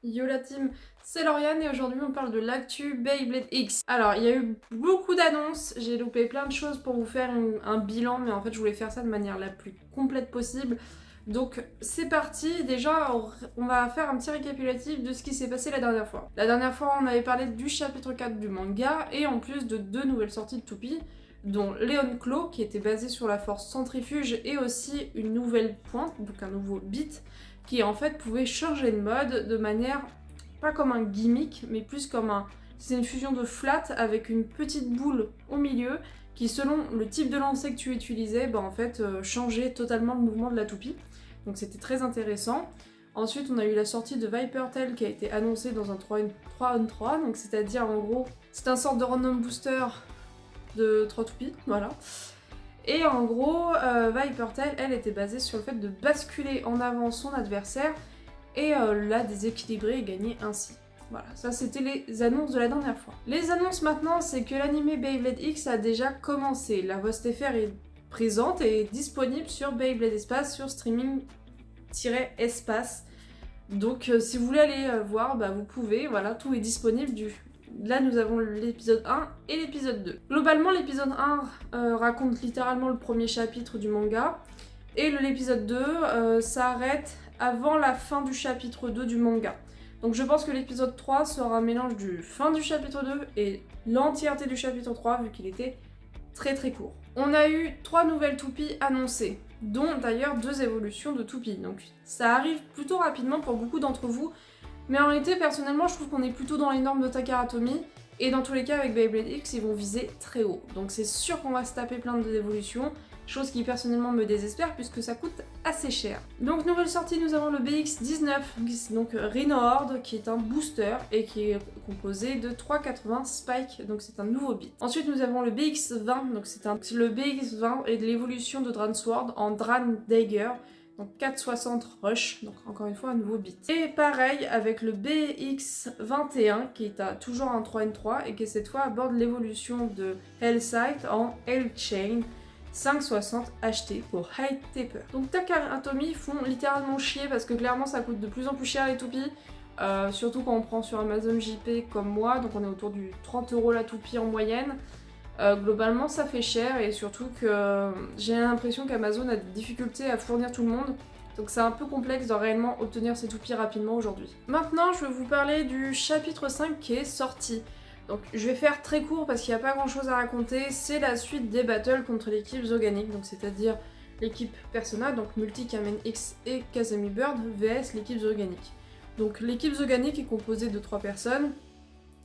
Yo la team, c'est Lauriane et aujourd'hui on parle de l'actu Beyblade X. Alors il y a eu beaucoup d'annonces, j'ai loupé plein de choses pour vous faire un bilan, mais en fait je voulais faire ça de manière la plus complète possible. Donc c'est parti, déjà on va faire un petit récapitulatif de ce qui s'est passé la dernière fois. La dernière fois on avait parlé du chapitre 4 du manga et en plus de deux nouvelles sorties de Toupie, dont Léon Claw qui était basé sur la force centrifuge et aussi une nouvelle pointe, donc un nouveau beat qui en fait pouvait changer de mode de manière pas comme un gimmick, mais plus comme un... C'est une fusion de flat avec une petite boule au milieu qui, selon le type de lancer que tu utilisais, en fait changeait totalement le mouvement de la toupie. Donc c'était très intéressant. Ensuite, on a eu la sortie de Viper Tail qui a été annoncée dans un 3-on-3, donc c'est-à-dire en gros, c'est un sorte de random booster de 3 toupies, voilà. Et en gros, Viper Tail, elle était basée sur le fait de basculer en avant son adversaire et la déséquilibrer et gagner ainsi. Voilà, ça c'était les annonces de la dernière fois. Les annonces maintenant, c'est que l'anime Beyblade X a déjà commencé. La voix STFR est présente et disponible sur Beyblade Espace, sur streaming-espace. Donc si vous voulez aller voir, vous pouvez, voilà, tout est disponible Là, nous avons l'épisode 1 et l'épisode 2. Globalement, l'épisode 1 raconte littéralement le premier chapitre du manga, et l'épisode 2 s'arrête avant la fin du chapitre 2 du manga. Donc je pense que l'épisode 3 sera un mélange du fin du chapitre 2 et l'entièreté du chapitre 3, vu qu'il était très très court. On a eu 3 nouvelles toupies annoncées, dont d'ailleurs 2 évolutions de toupies. Donc ça arrive plutôt rapidement pour beaucoup d'entre vous, mais en réalité, personnellement, je trouve qu'on est plutôt dans les normes de Takara Tomy, et dans tous les cas, avec Beyblade X, ils vont viser très haut. Donc c'est sûr qu'on va se taper plein d'évolutions, chose qui personnellement me désespère puisque ça coûte assez cher. Donc nouvelle sortie, nous avons le BX19, donc Rhino Horde, qui est un booster et qui est composé de 380 Spike, donc c'est un nouveau beat. Ensuite nous avons le BX20, donc le BX20 et de l'évolution de Dran Sword en Dran Dagger, donc 460 Rush, donc encore une fois un nouveau beat. Et pareil avec le BX21 qui est toujours un 3N3 et qui cette fois aborde l'évolution de Hellsight en Hellchain 560 HT pour High Taper. Donc Takara Tomy font littéralement chier parce que clairement ça coûte de plus en plus cher les toupies. Surtout quand on prend sur Amazon JP comme moi, donc on est autour du 30€ la toupie en moyenne. Globalement ça fait cher et surtout que j'ai l'impression qu'Amazon a des difficultés à fournir tout le monde, donc c'est un peu complexe de réellement obtenir ces toupies rapidement aujourd'hui. Maintenant je vais vous parler du chapitre 5 qui est sorti. Donc je vais faire très court parce qu'il n'y a pas grand chose à raconter, c'est la suite des battles contre l'équipe Zoganic, donc c'est-à-dire l'équipe Persona, donc Multi, Kamen X et Kazami Bird vs l'équipe Zoganic. Donc l'équipe Zoganic est composée de 3 personnes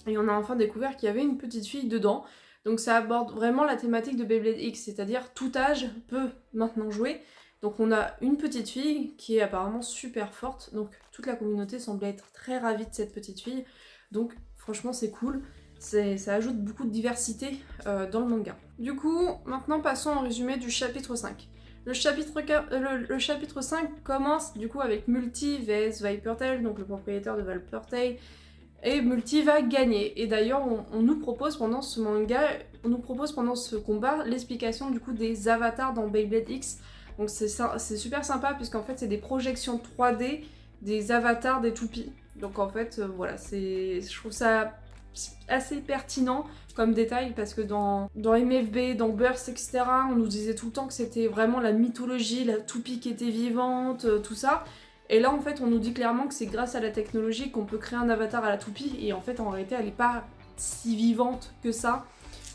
et on a enfin découvert qu'il y avait une petite fille dedans. Donc ça aborde vraiment la thématique de Beyblade X, c'est-à-dire tout âge peut maintenant jouer. Donc on a une petite fille qui est apparemment super forte, donc toute la communauté semblait être très ravie de cette petite fille. Donc franchement c'est cool, ça ajoute beaucoup de diversité dans le manga. Du coup, maintenant passons au résumé du chapitre 5. Le chapitre 5 commence du coup avec Multi vs Viper Tail, donc le propriétaire de Viper Tail. Et Multi va gagner. Et d'ailleurs, on nous propose pendant ce combat, l'explication du coup des avatars dans Beyblade X. Donc c'est super sympa puisqu'en fait c'est des projections 3D des avatars des toupies. Donc en fait, voilà, je trouve ça assez pertinent comme détail parce que dans MFB, dans Burst, etc., on nous disait tout le temps que c'était vraiment la mythologie, la toupie qui était vivante, tout ça. Et là, en fait, on nous dit clairement que c'est grâce à la technologie qu'on peut créer un avatar à la toupie, et en fait, en réalité, elle n'est pas si vivante que ça.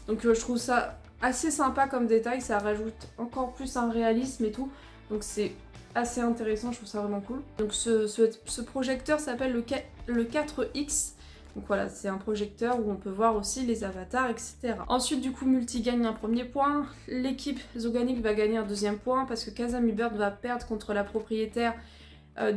Donc je trouve ça assez sympa comme détail, ça rajoute encore plus un réalisme et tout. Donc c'est assez intéressant, je trouve ça vraiment cool. Donc ce projecteur s'appelle le 4X. Donc voilà, c'est un projecteur où on peut voir aussi les avatars, etc. Ensuite, du coup, Multi gagne un premier point. L'équipe Zoganic va gagner un deuxième point parce que Kazami Bird va perdre contre la propriétaire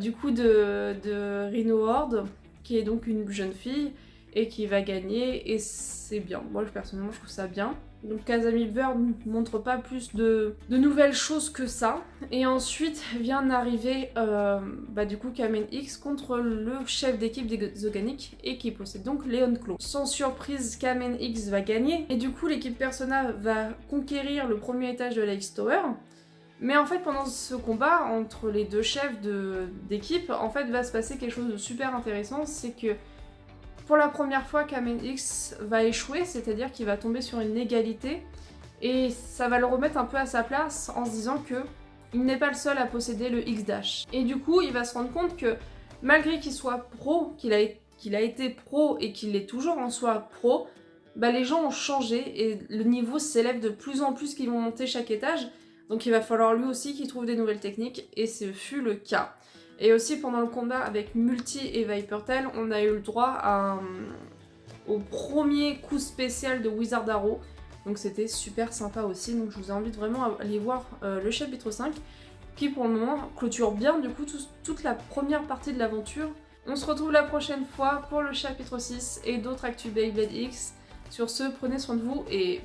du coup de Rhino Horde, qui est donc une jeune fille et qui va gagner, et c'est bien. Moi personnellement je trouve ça bien. Donc Kazami Bird montre pas plus de nouvelles choses que ça. Et ensuite vient d'arriver du coup Kamen X contre le chef d'équipe des Zoganic et qui possède donc Léon Claw. Sans surprise, Kamen X va gagner et du coup l'équipe Persona va conquérir le premier étage de la X-Tower. Mais en fait, pendant ce combat entre les deux chefs d'équipe, en fait, va se passer quelque chose de super intéressant, c'est que pour la première fois, Kamen X va échouer, c'est-à-dire qu'il va tomber sur une égalité, et ça va le remettre un peu à sa place en se disant que il n'est pas le seul à posséder le X-Dash. Et du coup, il va se rendre compte que malgré qu'il soit pro, qu'il a été pro et qu'il est toujours en soi pro, bah les gens ont changé et le niveau s'élève de plus en plus qu'ils vont monter chaque étage. Donc il va falloir lui aussi qu'il trouve des nouvelles techniques, et ce fut le cas. Et aussi pendant le combat avec Multi et Vipertail, on a eu le droit au premier coup spécial de Wizard Arrow. Donc c'était super sympa aussi, donc je vous invite vraiment à aller voir le chapitre 5, qui pour le moment clôture bien du coup toute la première partie de l'aventure. On se retrouve la prochaine fois pour le chapitre 6 et d'autres actus Beyblade X. Sur ce, prenez soin de vous et